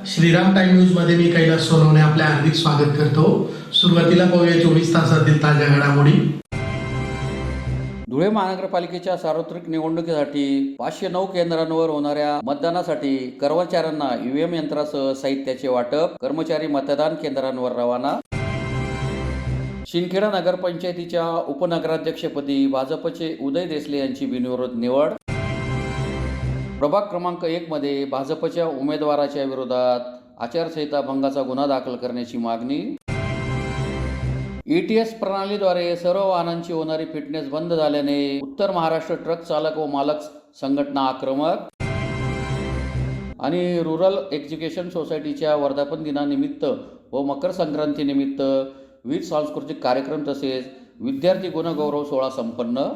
Shriram time news मध्ये मी कैलास सोनवणे आपले हार्दिक स्वागत करतो। सुरुवातीला पाहूया 24 तासातील ताज्या घडामोडी। धुळे महानगरपालिकेच्या सार्वत्रिक निवडणुकीसाठी 509 केंद्रांवर होणाऱ्या मतदानासाठी कर्मचाऱ्यांना ईव्हीएम यंत्रासह साहित्याचे वाटप, कर्मचारी मतदान केंद्रांवर रवाना। शिंदखेडा नगरपंचायतीच्या उपनगराध्यक्षपदी भाजपचे उदय देसले यांची बिनविरोध निवड। प्रभाग क्रमांक 1 मध्ये भाजपच्या उमेदवाराच्या विरोधात आचारसंहिता भंगाचा गुन्हा दाखल करण्याची मागणी। ETS प्रणालीद्वारे सर्व वाहनांची होणारी फिटनेस बंद झाल्याने उत्तर महाराष्ट्र ट्रक चालक व मालक संघटना आक्रमक। आणि रुरल एज्युकेशन सोसायटीच्या वर्धापन दिनानिमित्त व मकर संक्रांतीनिमित्त विविध सांस्कृतिक कार्यक्रम तसेच विद्यार्थी गुणगौरव सोहळा संपन्न।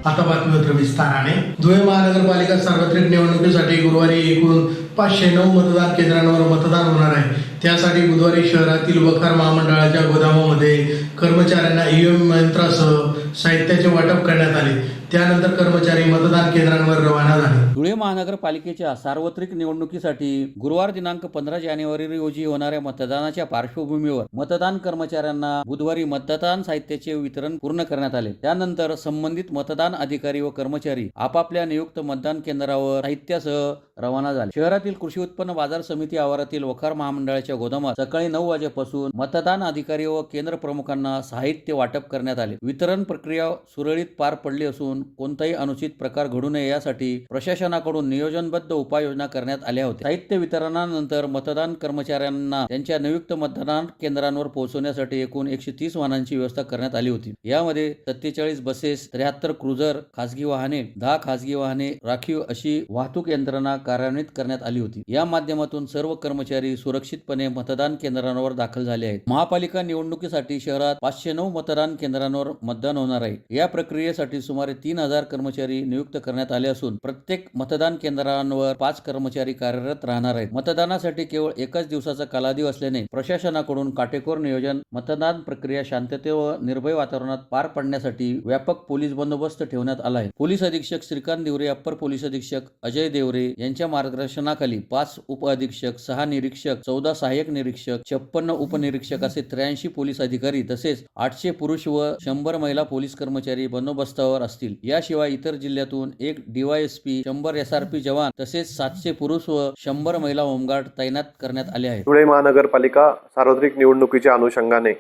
आता बातमीपत्र विस्ताराने। धुळे महानगरपालिका सार्वत्रिक निवडणुकीसाठी गुरुवारी एकूण 509 मतदान केंद्रांवर मतदान होणार आहे। त्यासाठी बुधवारी शहरातील वखार महामंडळाच्या गोदामामध्ये कर्मचाऱ्यांना ईव्हीएम यंत्रासह साहित्याचे वाटप करण्यात आले। त्यानंतर कर्मचारी मतदान केंद्रांवर रवाना झाले। धुळे महानगरपालिकेच्या सार्वत्रिक निवडणुकीसाठी गुरुवार दिनांक 15 जानेवारी रोजी होणाऱ्या मतदानाच्या पार्श्वभूमीवर मतदान कर्मचाऱ्यांना बुधवारी मतदान साहित्याचे वितरण पूर्ण करण्यात आले। त्यानंतर संबंधित मतदान अधिकारी व कर्मचारी आपापल्या नियुक्त मतदान केंद्रावर साहित्यासह रवाना झाले। शहरातील कृषी उत्पन्न बाजार समिती आवारातील वखार महामंडळाच्या गोदामात सकाळी 9 वाजेपासून मतदान अधिकारी व केंद्र प्रमुखांना साहित्य वाटप करण्यात आले। वितरण प्रक्रिया सुरळीत पार पडली असून कोणताही अनुचित प्रकार घडू नये यासाठी प्रशासनाकडून नियोजनबद्ध उपाययोजना करण्यात आल्या होत्या। साहित्य वितरणानंतर मतदान कर्मचाऱ्यांना त्यांच्या नियुक्त मतदान केंद्रांवर पोहोचवण्यासाठी एकूण 130 वाहनांची व्यवस्था करण्यात आली होती। यामध्ये 47 बसेस, 73 क्रुझर, खासगी वाहने, 10 खासगी वाहने, राखीव अशी वाहतूक यंत्रणा कार्यान्वित करण्यात आली होती। या माध्यमातून सर्व कर्मचारी सुरक्षितपणे मतदान केंद्रांवर दाखल झाले आहेत। महापालिका निवडणुकीसाठी शहरात 509 मतदान केंद्रांवर मतदान होणार आहे। या प्रक्रियेसाठी सुमारे 3000 कर्मचारी नियुक्त करण्यात आले असून प्रत्येक मतदान केंद्रांवर 5 कर्मचारी कार्यरत राहणार आहेत। मतदानासाठी केवळ एकच दिवसाचा कालावधी असल्याने प्रशासनाकडून काटेकोर नियोजन, मतदान प्रक्रिया शांतते व निर्भय वातावरणात पार पाडण्यासाठी व्यापक पोलीस बंदोबस्त ठेवण्यात आला आहे। पोलीस अधीक्षक श्रीकांत देवरे, अप्पर पोलीस अधीक्षक अजय देवरे यांच्या मार्गदर्शनाखाली 5 उप अधीक्षक, 6 निरीक्षक, 14 सहाय्यक निरीक्षक, 56 उपनिरीक्षक असे 83 पोलीस अधिकारी तसेच 800 पुरुष व 100 महिला पोलीस कर्मचारी बंदोबस्तावर असतील। याशिवाय इतर जिल्ह्यातून 1 DYSP, 100 SRP जवान तसेच 700 पुरुष व 100 महिला होमगार्ड तैनात करण्यात आले आहेत। धुळे महानगरपालिका सार्वत्रिक निवडणुकीच्या अनुषंगाने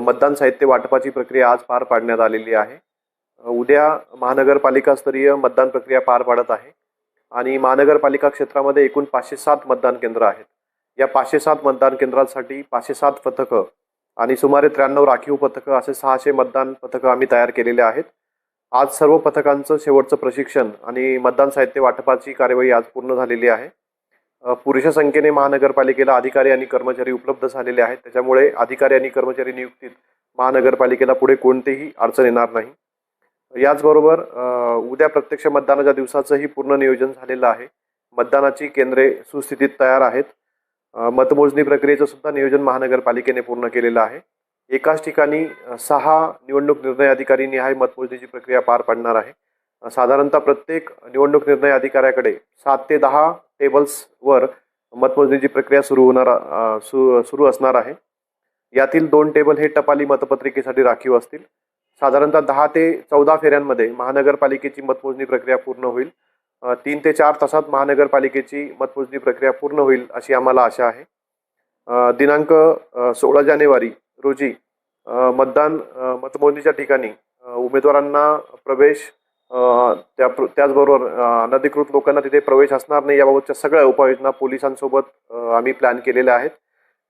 मतदान साहित्य वाटपाची प्रक्रिया आज पार पाडण्यात आलेली आहे। उद्या महानगरपालिका स्तरीय मतदान प्रक्रिया पार पाडत आहे आणि महानगरपालिका क्षेत्रामध्ये एकूण 507 मतदान केंद्र आहेत। या 507 मतदान केंद्रांसाठी 507 पथकं आणि सुमारे 93 राखीव पथकं असे 600 मतदान पथकं आम्ही तयार केलेले आहेत। आज सर्व पथकांचं शेवटचं प्रशिक्षण आणि मतदान साहित्य वाटपाची कार्यवाही आज पूर्ण झालेली आहे। पुरेशा संख्येने महानगरपालिकेला अधिकारी आणि कर्मचारी उपलब्ध झालेले आहेत। त्याच्यामुळे अधिकारी आणि कर्मचारी नियुक्तीत महानगरपालिकेला पुढे कोणतेही अडचण येणार नाही। याचबरोबर उद्या प्रत्यक्ष मतदानाच्या दिवसाचंही पूर्ण नियोजन झालेलं आहे। मतदानाची केंद्रे सुस्थितीत तयार आहेत। मतमोजणी प्रक्रियेचं सुद्धा नियोजन महानगरपालिकेने पूर्ण केलेलं आहे। एकाच ठिकाणी 6 निवडणूक निर्णय अधिकारी निहाय मतमोजणीची प्रक्रिया पार पडणार आहे। साधारणतः प्रत्येक निवडणूक निर्णय अधिकाऱ्याकडे 7 ते 10 टेबल्सवर मतमोजणीची प्रक्रिया सुरू असणार आहे। यातील 2 टेबल हे टपाली मतपत्रिकेसाठी राखीव असतील। साधारणतः 10 ते 14 फेऱ्यांमध्ये महानगरपालिकेची मतमोजणी प्रक्रिया पूर्ण होईल। 3 ते 4 तासात महानगरपालिकेची मतमोजणी प्रक्रिया पूर्ण होईल अशी आम्हाला आशा आहे। दिनांक 16 जानेवारी रोजी मतमोजणीच्या ठिकाणी उमेदवारांना प्रवेश, त्याचबरोबर अनधिकृत लोकांना तिथे प्रवेश असणार नाही याबाबतच्या सगळ्या उपाययोजना पोलिसांसोबत आम्ही प्लॅन केलेल्या आहेत।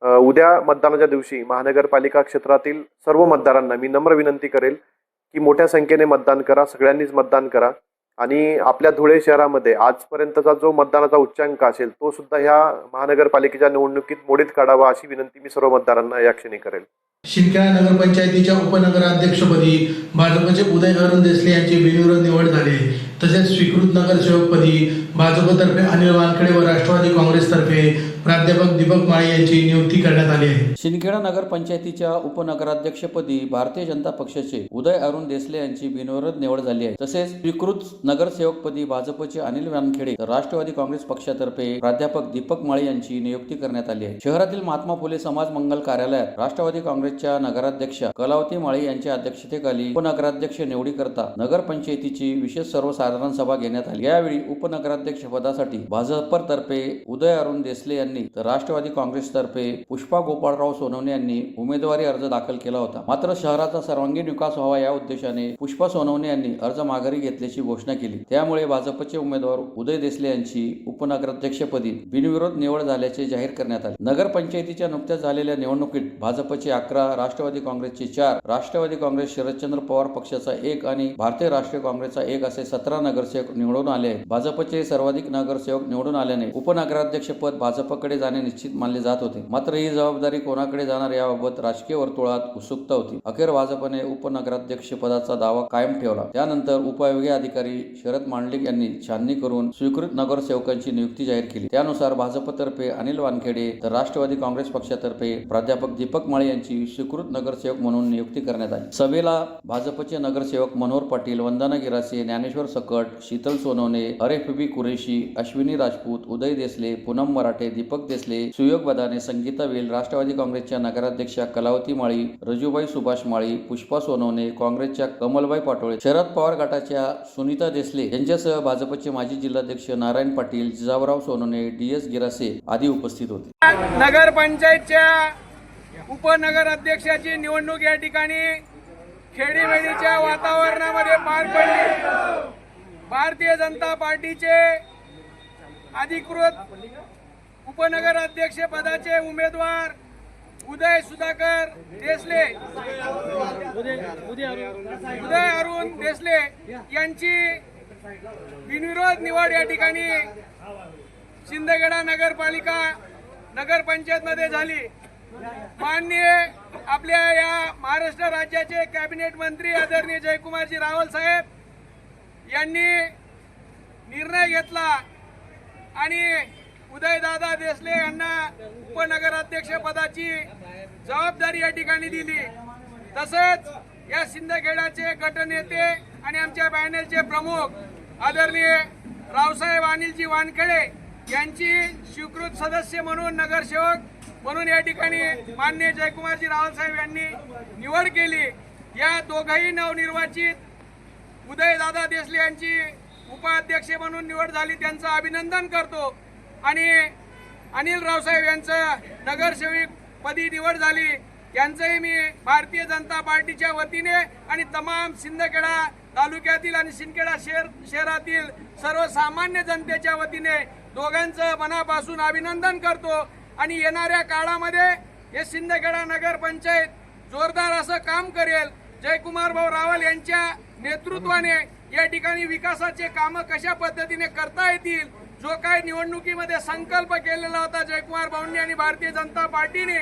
उद्या मतदानाच्या दिवशी महानगरपालिका क्षेत्रातील सर्व मतदारांना मी नम्र विनंती करेल की मोठ्या संख्येने मतदान करा, सगळ्यांनीच मतदान करा आणि आपल्या धुळे शहरामध्ये आजपर्यंतचा जो मतदानाचा उच्चांक असेल तो सुद्धा ह्या महानगरपालिकेच्या निवडणुकीत मोडीत काढावा अशी विनंती मी सर्व मतदारांना या क्षणी करेल। शिंदखेडा नगरपंचायतीच्या उपनगराध्यक्षपदी भाजपचे उदय देसले यांची बिनविरोध निवड झाली। तसेच स्वीकृत नगरसेवकपदी भाजपतर्फे अनिल वानखेडे व राष्ट्रवादी काँग्रेसतर्फे प्राध्यापक दीपक माळी यांची नियुक्ती करण्यात आली आहे. शिंदखेडा नगरपंचायतीच्या उपनगराध्यक्षपदी भारतीय जनता पक्षाचे उदय अरुण देसले यांची बिनविरोध निवड झाली आहे. तसेच स्वीकृत नगरसेवकपदी भाजपचे अनिल वानखेडे तर राष्ट्रवादी काँग्रेस पक्षातर्फे प्राध्यापक दीपक माळी यांची नियुक्ती करण्यात आली आहे. शहरातील महात्मा फुले समाज मंगल कार्यालयात राष्ट्रवादी काँग्रेसच्या नगराध्यक्ष कलावती माळी यांच्या अध्यक्षतेखाली उपनगराध्यक्ष निवडीकरता नगरपंचायतीची विशेष सर्वसाधारण सभा घेण्यात आली. यावेळी उपनगराध्यक्ष पदासाठी भाजपतर्फे उदय अरुण देसले यांनी तर राष्ट्रवादी काँग्रेसतर्फे पुष्पा गोपाळराव सोनवणे यांनी उमेदवारी अर्ज दाखल केला होता. मात्र शहराचा सर्वांगीण विकास व्हावा या उद्देशाने पुष्पा सोनवणे यांनी अर्ज माघारी घेतल्याची घोषणा केली. त्यामुळे भाजपचे उमेदवार उदय देसले यांची उपनगराध्यक्षपदी बिनविरोध निवड झाल्याचे जाहीर करण्यात आले. नगरपंचायतीच्या नुकत्याच झालेल्या निवडणुकीत भाजपचे 11, राष्ट्रवादी काँग्रेसचे 4, राष्ट्रवादी काँग्रेस शरदचंद्र पवार पक्षाचा 1 आणि भारतीय राष्ट्रीय काँग्रेसचा 1 असे 17 नगरसेवक निवडून आले आहेत. भाजपचे सर्वाधिक नगरसेवक निवडून आल्याने उपनगराध्यक्ष पद भाजपकडे जाणे निश्चित मानले जात होते. मात्र ही जबाबदारी कोणाकडे जाणार याबाबत राजकीय वर्तुळात उत्सुकता होती. अखेर भाजपने उपनगराध्यक्ष पदाचा दावा कायम ठेवला. त्यानंतर उपविभागीय अधिकारी शरद मांडलिक यांनी छाननी करून स्वीकृत नगरसेवकांची नियुक्ती जाहीर केली. त्यानुसार भाजपतर्फे अनिल वानखेडे तर राष्ट्रवादी काँग्रेस पक्षातर्फे प्राध्यापक दीपक माळी यांची स्वीकृत नगरसेवक म्हणून नियुक्ती करण्यात आली. सभेला भाजपचे नगरसेवक मनोहर पाटील, वंदना गिरासे, ज्ञानेश्वर सकट, शीतल सोनवणे, अरेफबी कुरेशी, अश्विनी राजपूत, उदय देसले, पूनम मराठे, दीपक देसले, सुयोग बदाने, संगीता वेल, राष्ट्रवादी काँग्रेसच्या नगराध्यक्षा कलावती माळी, रजूबाई सुभाष माळी, पुष्पा सोनवणे, काँग्रेसच्या कमलबाई पाटोळे, शरद पवार गटाच्या सुनीता देसले यांच्यासह भाजपचे माजी जिल्हाध्यक्ष नारायण पाटील, जिजाऊराव सोनवणे, DS गिरासे आदी उपस्थित होते. नगरपंचायतच्या उपनगराध्यक्षाची निवडणूक या ठिकाणी खेडीमेडीच्या वातावरणामध्ये पार पडली. भारतीय जनता पार्टीचे अधिकृत उपनगराध्यक्ष पदाचे उमेदवार उदय सुधाकर देसले, उदय अरुण देसले यांची बिनविरोध निवड या ठिकाणी शिंदखेडा नगरपालिका नगरपंचायतमध्ये झाली. माननीय आपल्या या महाराष्ट्र राज्याचे कॅबिनेट मंत्री आदरणीय जयकुमारजी रावल साहेब यांनी निर्णय घेतला आणि उदयदादा देसले यांना उपनगराध्यक्ष पदाची जबाबदारी या ठिकाणी दिली. तसेच या शिंदखेड्याचे गटनेते आणि आमच्या पॅनलचे प्रमुख आदरणीय रावसाहेब अनिलजी वानखेडे यांची स्वीकृत सदस्य म्हणून नगरसेवक म्हणून या ठिकाणी माननीय जयकुमारजी रावल साहेब यांनी निवड केली. या दोघंही नवनिर्वाचित उदयदादा देसले यांची उपाध्यक्ष म्हणून निवड झाली, त्यांचं अभिनंदन करतो. आणि अनिल रावसाहेब यांचं नगरसेवक पदी निवड झाली, यांचंही मी भारतीय जनता पार्टीच्या वतीने आणि तमाम शिंदखेडा तालुक्यातील आणि शिंदखेडा शहरातील सर्वसामान्य जनतेच्या वतीने दोघांचं मनापासून अभिनंदन करतो. आणि येणाऱ्या काळामध्ये हे शिंदखेडा नगरपंचायत जोरदार असं काम करेल. जयकुमार भाऊ रावल यांच्या नेतृत्वाने या ठिकाणी विकासाचे कामं कशा पद्धतीने करता येतील, जो काय निवडणुकीमध्ये संकल्प केलेला होता जयकुमार भाऊंनी आणि भारतीय जनता पार्टीने,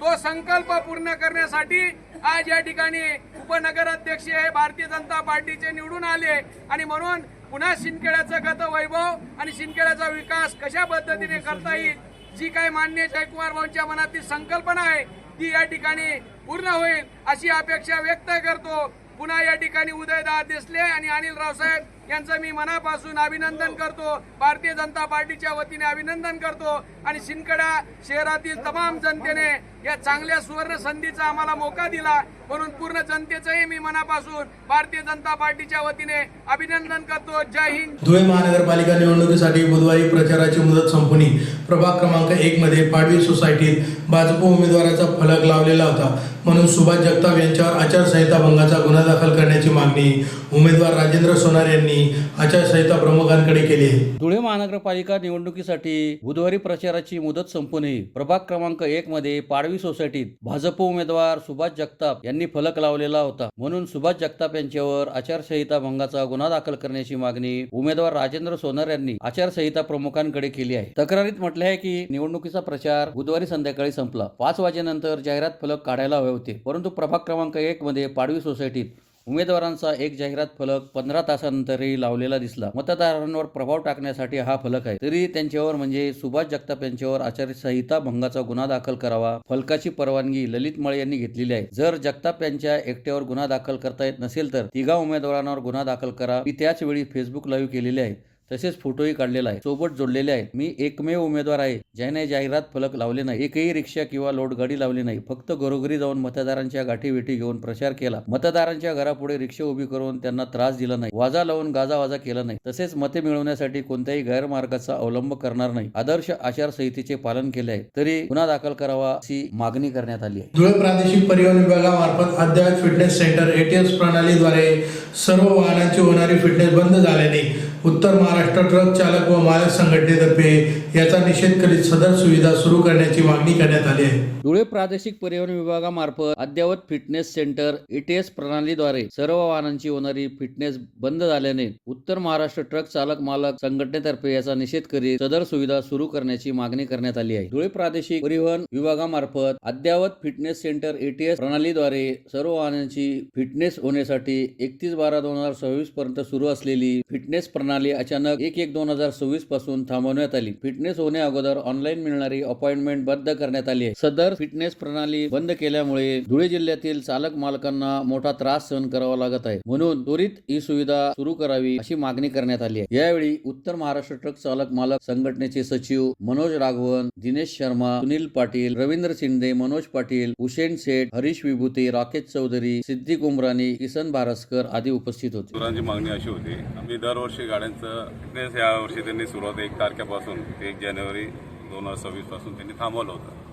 तो संकल्प पूर्ण करण्यासाठी आज या ठिकाणी उपनगराध्यक्ष हे भारतीय जनता पार्टीचे निवडून आले. आणि म्हणून पुन्हा शिंदखेड्याचं गतवैभव आणि शिंदखेड्याचा विकास कशा पद्धतीने करता येईल, जी काही माननीय जयकुमार भाऊंच्या मनातील संकल्पना आहे ती या ठिकाणी पूर्ण होईल अशी अपेक्षा व्यक्त करतो. पुन्हा या ठिकाणी उदयदादा देसले आणि अनिल रावसाहेब यांचं मी मनापासून अभिनंदन करतो, भारतीय जनता पार्टीच्या वतीने अभिनंदन करतो. आणि शिंदखेडा शहरातील तमाम जनतेने या चांगल्या सुवर्ण संधीचा आम्हाला मोका दिला, म्हणून पूर्ण जनतेचंही मी मनापासून भारतीय जनता पार्टीच्या वतीने अभिनंदन करतो. जय हिंद. धुळे महानगरपालिका निवडणुकीसाठी बुधवारी प्रचाराची मुदत संपली. प्रभाग क्रमांक 1 मध्ये पाडवी सोसायटीत भाजप उमेदवाराचा फलक लावलेला होता, म्हणून सुभाष जगताप यांच्यावर आचारसंहिता भंगाचा गुन्हा दाखल करण्याची मागणी उमेदवार राजेंद्र सोनार यांनी आचारसंहिता प्रमुखांकडे केली आहे. धुळे महानगरपालिका निवडणुकीसाठी बुधवारी प्रचाराची मुदत संपूनही प्रभाग क्रमांक 1 मध्ये पाडवी सोसायटीत भाजप उमेदवार सुभाष जगताप यांनी फलक लावलेला होता, म्हणून सुभाष जगताप यांच्यावर आचारसंहिता भंगाचा गुन्हा दाखल करण्याची मागणी उमेदवार राजेंद्र सोनार यांनी आचारसंहिता प्रमुखांकडे केली आहे. तक्रारीत म्हटले आहे की निवडणुकीचा प्रचार बुधवारी संध्याकाळी संपला. 5 वाजेनंतर जाहिरात फलक काढायला हवे होते, परंतु प्रभाग क्रमांक 1 मध्ये पाडवी सोसायटीत उमेदवारांचा एक जाहिरात फलक 15 तासानंतरही लावलेला दिसला. मतदारांवर प्रभाव टाकण्यासाठी हा फलक आहे, तरी त्यांच्यावर म्हणजे सुभाष जगताप यांच्यावर आचारसंहिता भंगाचा गुन्हा दाखल करावा. फलकाची परवानगी ललित मळे यांनी घेतलेली आहे. जर जगताप यांच्या एकट्यावर गुन्हा दाखल करता येत नसेल तर तिघा उमेदवारांवर गुन्हा दाखल करा. मी त्याच वेळी फेसबुक लाईव्ह केलेले आहे, तसेच फोटोही काढलेला आहे, सोबत जोडलेले आहे. मी एकमेव उमेदवार आहे ज्याने जाहिरात फलक लावले नाही, एकही रिक्षा किंवा लोटगाडी लावली नाही. फक्त घरोघरी जाऊन मतदारांच्या गाठीभेटी घेऊन प्रचार केला. मतदारांच्या घरापुढे रिक्षा उभी करून त्यांना त्रास दिला नाही, वाजा लावून गाजावाजा केला नाही. तसेच मते मिळवण्यासाठी कोणत्याही गैरमार्गाचा अवलंब करणार नाही. आदर्श आचारसंहितेचे पालन केले आहे, तरी गुन्हा दाखल करावा अशी मागणी करण्यात आली आहे. धुळे प्रादेशिक परिवहन विभागामार्फत अद्ययावत फिटनेस सेंटर ATS प्रणालीद्वारे सर्व वाहनांची होणारी फिटनेस बंद झाल्याने उत्तर महाराष्ट्र ट्रक चालक व मालक संघटनेतर्फे याचा निषेध करीत सदर सुविधा सुरू करण्याची मागणी करण्यात आली आहे. धुळे प्रादेशिक परिवहन विभागामार्फत अद्ययावत फिटनेस सेंटर ATS प्रणालीद्वारे सर्व वाहनांची होणारी फिटनेस बंद झाल्याने उत्तर महाराष्ट्र ट्रक चालक मालक संघटनेतर्फे याचा निषेध करीत सदर सुविधा सुरू करण्याची मागणी करण्यात आली आहे. धुळे प्रादेशिक परिवहन विभागामार्फत अद्ययावत फिटनेस सेंटर ATS प्रणालीद्वारे सर्व वाहनांची फिटनेस होण्यासाठी 31/12/2026 पर्यंत सुरू असलेली फिटनेस प्रणाली अचानक 1/1/2026 पासून थांबवण्यात आली. फिटनेस होण्या अगोदर ऑनलाईन मिळणारी अपॉइंटमेंट बंद करण्यात आली आहे. सदर फिटनेस प्रणाली बंद केल्यामुळे धुळे जिल्ह्यातील चालक मालकांना मोठा त्रास सहन करावा लागत आहे, म्हणून त्वरित ही सुविधा सुरू करावी अशी मागणी करण्यात आली आहे. यावेळी उत्तर महाराष्ट्र ट्रक चालक मालक संघटनेचे सचिव मनोज राघवन, दिनेश शर्मा, सुनील पाटील, रवींद्र शिंदे, मनोज पाटील, हुसेन शेठ, हरीश विभूते, राकेश चौधरी, सिद्दीक उमरानी, किसन भारस्कर आदी उपस्थित होते. सुरांची मागणी अशी होती, आम्ही दरवर्षी गाड्यांचं फिटनेस यावर्षी त्यांनी सुरुवात 1 तारखेपासून 1 जानेवारी 2026 पासून त्यांनी थांबवलं होतं.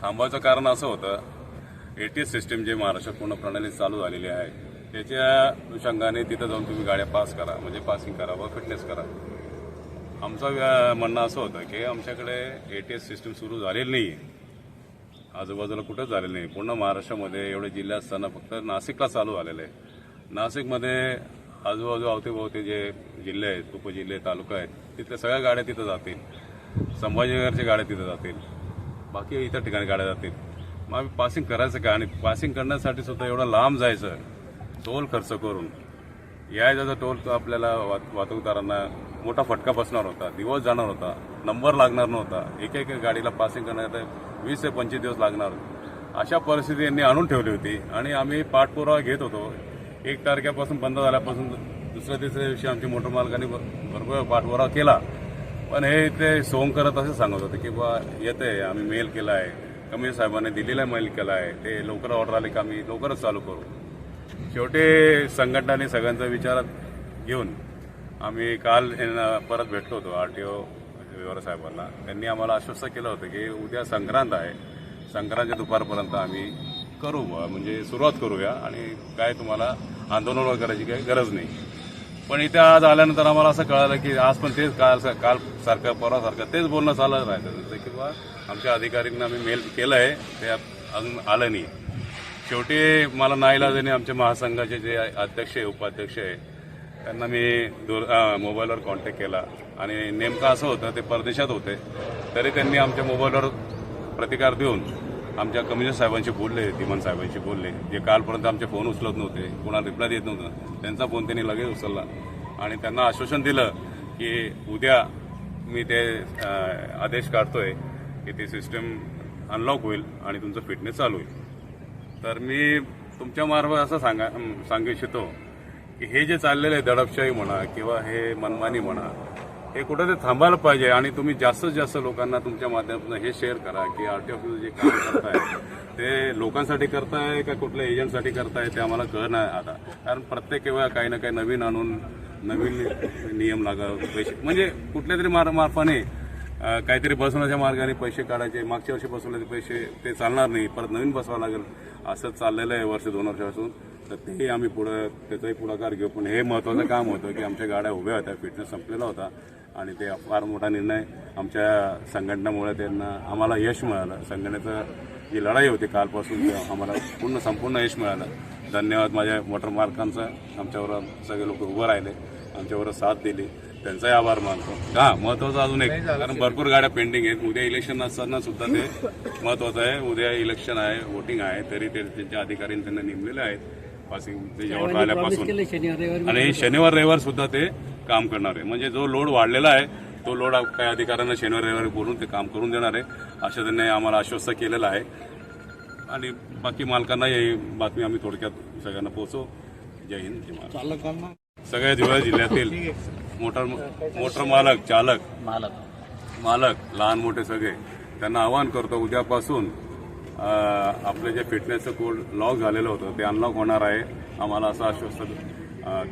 थांबवायचं कारण असं होतं, ATS सिस्टीम जे महाराष्ट्रात पूर्ण प्रणाली चालू झालेली आहे त्याच्या अनुषंगाने तिथं जाऊन तुम्ही गाड्या पास करा, म्हणजे पासिंग करा व फिटनेस करा. आमचं म्हणणं असं होतं की आमच्याकडे ATS सिस्टीम सुरू झालेली नाही आहे, आजूबाजूला कुठंच झालेलं नाही. पूर्ण महाराष्ट्रामध्ये एवढे जिल्हे असताना फक्त नाशिकला चालू झालेलं आहे. नाशिकमध्ये आजूबाजू अवतीभोवती जे जिल्हे आहेत, उपजिल्हे, तालुका आहेत, तिथल्या सगळ्या गाड्या तिथं जातील. संभाजीनगरच्या गाड्या तिथं जातील, बाकी इतर ठिकाणी गाड्या जातील. मग आम्ही पासिंग करायचं का? आणि पासिंग करण्यासाठी सुद्धा एवढं लांब जायचं, टोल खर्च करून यायचा टोल तर आपल्याला वाहतूकदारांना मोठा फटका बसणार होता, दिवस जाणार होता, नंबर लागणार नव्हता. एक गाडीला पासिंग करण्यात 20 ते 25 दिवस लागणार. अशा परिस्थिती यांनी आणून ठेवली होती आणि आम्ही पाठपुरावा घेत होतो. 1 तारखेपासून बंद झाल्यापासून दुसऱ्या तिसऱ्या दिवशी आमची मोटर मालकांनी भरपूर पाठपुरावा केला, पण हे ते सोंग करत असं सांगत होते की बा येते, आम्ही मेल केला आहे, कमिशनर साहेबांनी दिलेला मेल केला आहे, ते लवकर ऑर्डर आले का आम्ही लवकरच चालू करू. शेवटी संघटनाने सगळ्यांचा विचारात घेऊन आम्ही काल परत भेटलो होतो RTO विवर साहेबांना. त्यांनी आम्हाला आश्वस्त केलं होतं की उद्या संक्रांत आहे, संक्रांतच्या दुपारपर्यंत आम्ही करू, म्हणजे सुरुवात करूया आणि काय तुम्हाला आंदोलन वगैरे करायची काही गरज नाही. पण इथे आज आल्यानंतर आम्हाला असं कळालं की आज पण तेच काल सारखं परवासारखं तेच बोलणं चालत राहायचं की बा आमच्या अधिकाऱ्यांना आम्ही मेल केलं आहे, ते अजून आलं नाही. शेवटी मला नाईलाजाने आमच्या महासंघाचे जे अध्यक्ष आहे, उपाध्यक्ष आहे, त्यांना मी मोबाईलवर कॉन्टॅक्ट केला आणि नेमकं असं होतं ते परदेशात होते, तरी त्यांनी आमच्या मोबाईलवर प्रतिकार देऊन आमच्या कमिशनर साहेबांशी बोलले, दिमान साहेबांशी बोलले, जे कालपर्यंत आमचे फोन उचलत नव्हते, कोणाला रिप्लाय देत नव्हतं, त्यांचा फोन त्यांनी लगेच उचलला आणि त्यांना आश्वासन दिलं की उद्या मी ते आदेश काढतोय की ती सिस्टम अनलॉक होईल आणि तुमचं फिटनेस चालू होईल. तर मी तुमच्या मार्फत असं सांगू इच्छितो की हे जे चाललेलं आहे दडपशाही म्हणा किंवा हे मनमानी म्हणा, हे कुठं ते थांबायला पाहिजे आणि तुम्ही जास्तीत जास्त लोकांना तुमच्या माध्यमातून हे शेअर करा की RTO ऑफिस जे काम करताय ते लोकांसाठी करताय का कुठल्या एजंटसाठी करताय ते आम्हाला कळलं नाही आता. कारण प्रत्येक वेळा काही ना काही नवीन आणून नवीन नियम पैसे म्हणजे कुठल्या तरी मार्फाने काहीतरी बसवण्याच्या मार्गाने पैसे काढायचे. मागच्या वर्षी बसवल्याचे पैसे ते चालणार नाही, परत नवीन बसवावं लागेल. असंच चाललेलं आहे वर्ष 2 वर्षापासून. तर तेही आम्ही त्याचाही पुढाकार घेऊ. पण हे महत्त्वाचं काम होतं की आमच्या गाड्या उभ्या होत्या, फिटनेस संपलेला होता आणि ते फार मोठा निर्णय आमच्या संघटनेमुळे त्यांना आम्हाला यश मिळालं. संघटनेचं जी लढाई होती कालपासून आम्हाला संपूर्ण यश मिळालं. धन्यवाद माझ्या मोटर मालकांचा. आमच्यावर सगळे लोक उभं राहिले, आमच्यावर साथ दिली, त्यांचाही आभार मानतो. महत्वाचं अजून एक, कारण भरपूर गाड्या पेंडिंग आहेत. उद्या इलेक्शन असताना सुद्धा ते महत्वाचं आहे. उद्या इलेक्शन आहे, वोटिंग आहे, तरी ते त्यांच्या अधिकाऱ्यांनी त्यांना नेमलेले आहेत पासिंग त्याच्यावर राहिल्यापासून, आणि शनिवार रविवार सुद्धा ते काम करणार आहे. म्हणजे जो लोड वाढलेला आहे तो लोड काही अधिकाऱ्यांना शनिवार रविवारी बोलून ते काम करून देणार आहे, असं त्यांनी आम्हाला आश्वस्त केलेलं आहे. आणि बाकी मालकांना ही बातमी आम्ही थोडक्यात सगळ्यांना पोहोचवू. जय हिंद, जय महाराष्ट्र. सगळ्या धुळे जिल्ह्यातील मोटर मालक, चालक, मालक लहान मोठे सगळे त्यांना आवाहन करतो, उद्यापासून आपले जे फिटनेसचं कोड लॉक झालेलं होतं ते अनलॉक होणार आहे. आम्हाला असं आश्वासन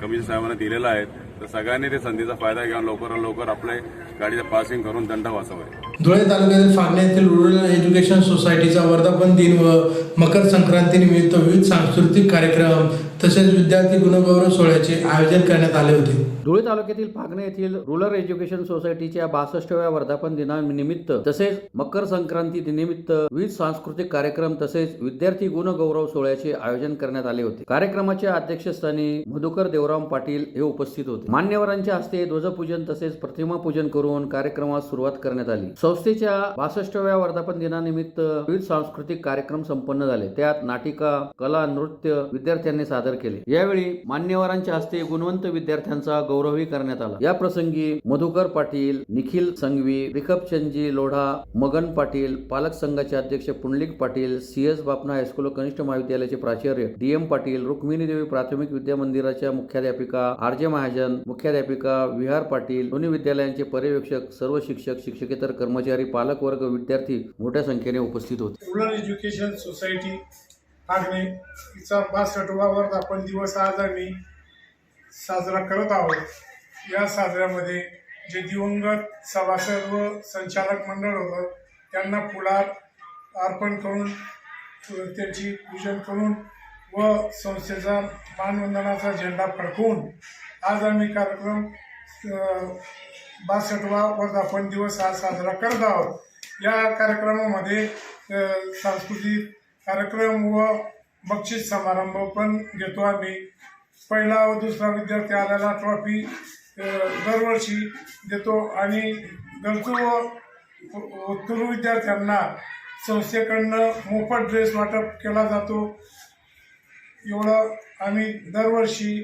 कमिशनर साहेबांना दिलेलं आहे. तर सगळ्यांनी ते संधीचा फायदा घेऊन लवकरात लवकर आपले गाडीचं पासिंग करून दंड वाचवावे. धुळे तालुक्यातील फागणे येथील रुरल एज्युकेशन सोसायटीचा वर्धापन दिन व मकर संक्रांती निमित्त विविध सांस्कृतिक कार्यक्रम तसेच विद्यार्थी गुणगौरव सोहळ्याचे आयोजन करण्यात आले होते. धुळे तालुक्यातील फागणे येथील रुरल एज्युकेशन सोसायटीच्या 62व्या वर्धापन दिनानिमित्त तसेच मकर संक्रांती दिनानिमित्त विविध सांस्कृतिक कार्यक्रम तसेच विद्यार्थी गुणगौरव सोहळ्याचे आयोजन करण्यात आले होते. कार्यक्रमाच्या अध्यक्षस्थानी मधुकर देवराम पाटील हे उपस्थित होते. मान्यवरांच्या हस्ते ध्वजपूजन तसेच प्रतिमा पूजन करून कार्यक्रमास सुरुवात करण्यात आली. संस्थेच्या 62व्या वर्धापन दिनानिमित्त विविध सांस्कृतिक कार्यक्रम संपन्न झाले. त्यात नाटिका, कला, नृत्य विद्यार्थ्यांनी सादर केले. यावेळी मान्यवरांच्या हस्ते गुणवंत विद्यार्थ्यांचा गौरवही करण्यात आला. या प्रसंगी मधुकर पाटील, निखिल संघवी, रिखपचंदजी लोढा, मगन पाटील, पालक संघाचे अध्यक्ष पुंडलिक पाटील, CS बापना हायस्कूल कनिष्ठ महाविद्यालयाचे प्राचार्य DM पाटील, रुक्मिणी देवी प्राथमिक विद्या मंदिराच्या मुख्याध्यापिका RJ महाजन, मुख्याध्यापिका विहार पाटील, दोन्ही विद्यालयांचे पर्यवेक्षक, सर्व शिक्षक, शिक्षकेतर कर्मचारी, पालक वर्ग, विद्यार्थी मोठ्या संख्येने उपस्थित होते. रुरल एज्युकेशन सोसायटी फागणे तिचा 62वा वर्धापन दिवस आज आम्ही साजरा करत आहोत. या साजऱ्यामध्ये जे दिवंगत सभासद व संचालक मंडळ होतं त्यांना फुलार अर्पण करून त्यांची पूजन करून व संस्थेचा मानवंदनाचा झेंडा फडकवून आज आम्ही कार्यक्रम 62वा वर्धापन दिवस आज साजरा करत आहोत. या कार्यक्रमामध्ये सांस्कृतिक कार्यक्रम व बक्षीस समारंभ पण घेतो आम्ही. पहिला व दुसरा विद्यार्थी आलेला ट्रॉफी दरवर्षी देतो आणि गरजू व उत्तुर विद्यार्थ्यांना संस्थेकडनं मोफत ड्रेस वाटप केला जातो. एवढं आम्ही दरवर्षी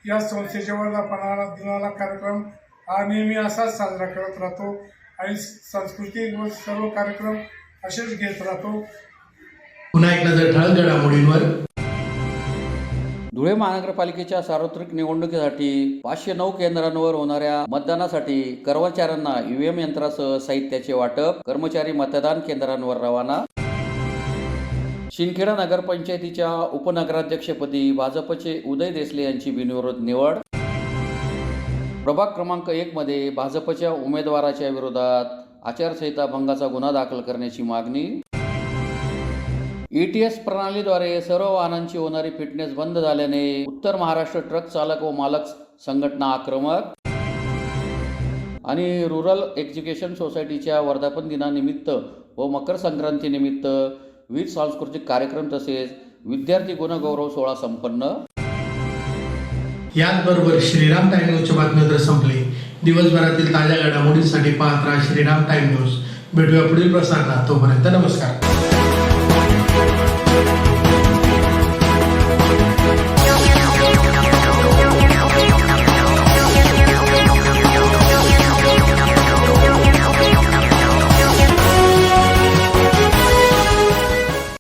या संस्थेच्या वर्धापन दिनाला कार्यक्रम हा नेहमी असाच साजरा करत राहतो आणि सांस्कृतिक व सर्व कार्यक्रम असेच घेत राहतो. पुन्हा एक नजर ठळक घडामोडींवर. धुळे महानगरपालिकेच्या सार्वत्रिक निवडणुकीसाठी 509 केंद्रांवर होणाऱ्या मतदानासाठी कर्मचाऱ्यांना EVM यंत्रासह साहित्याचे वाटप. कर्मचारी मतदान केंद्रांवर रवाना. शिंदखेडा नगरपंचायतीच्या उपनगराध्यक्षपदी भाजपचे उदय देसले यांची बिनविरोध निवड. प्रभाग क्रमांक 1 मध्ये भाजपच्या उमेदवाराच्या विरोधात आचारसंहिता भंगाचा गुन्हा दाखल करण्याची मागणी. ETS प्रणालीद्वारे सर्व वाहनांची होणारी फिटनेस बंद झाल्याने उत्तर महाराष्ट्र ट्रक चालक व मालक संघटना आक्रमक. आणि रुरल एज्युकेशन सोसायटीच्या वर्धापन दिनानिमित्त व मकर संक्रांतीनिमित्त विविध सांस्कृतिक कार्यक्रम तसेच विद्यार्थी गुणगौरव सोहळा संपन्न. याचबरोबर श्रीराम टाइम न्यूजच्या बातम्या संपली. दिवसभरातील ताज्या घडामोडींसाठी पाहत राहा श्रीराम टाइम न्यूज. भेटूया पुढील प्रसारणात. तोपर्यंत नमस्कार.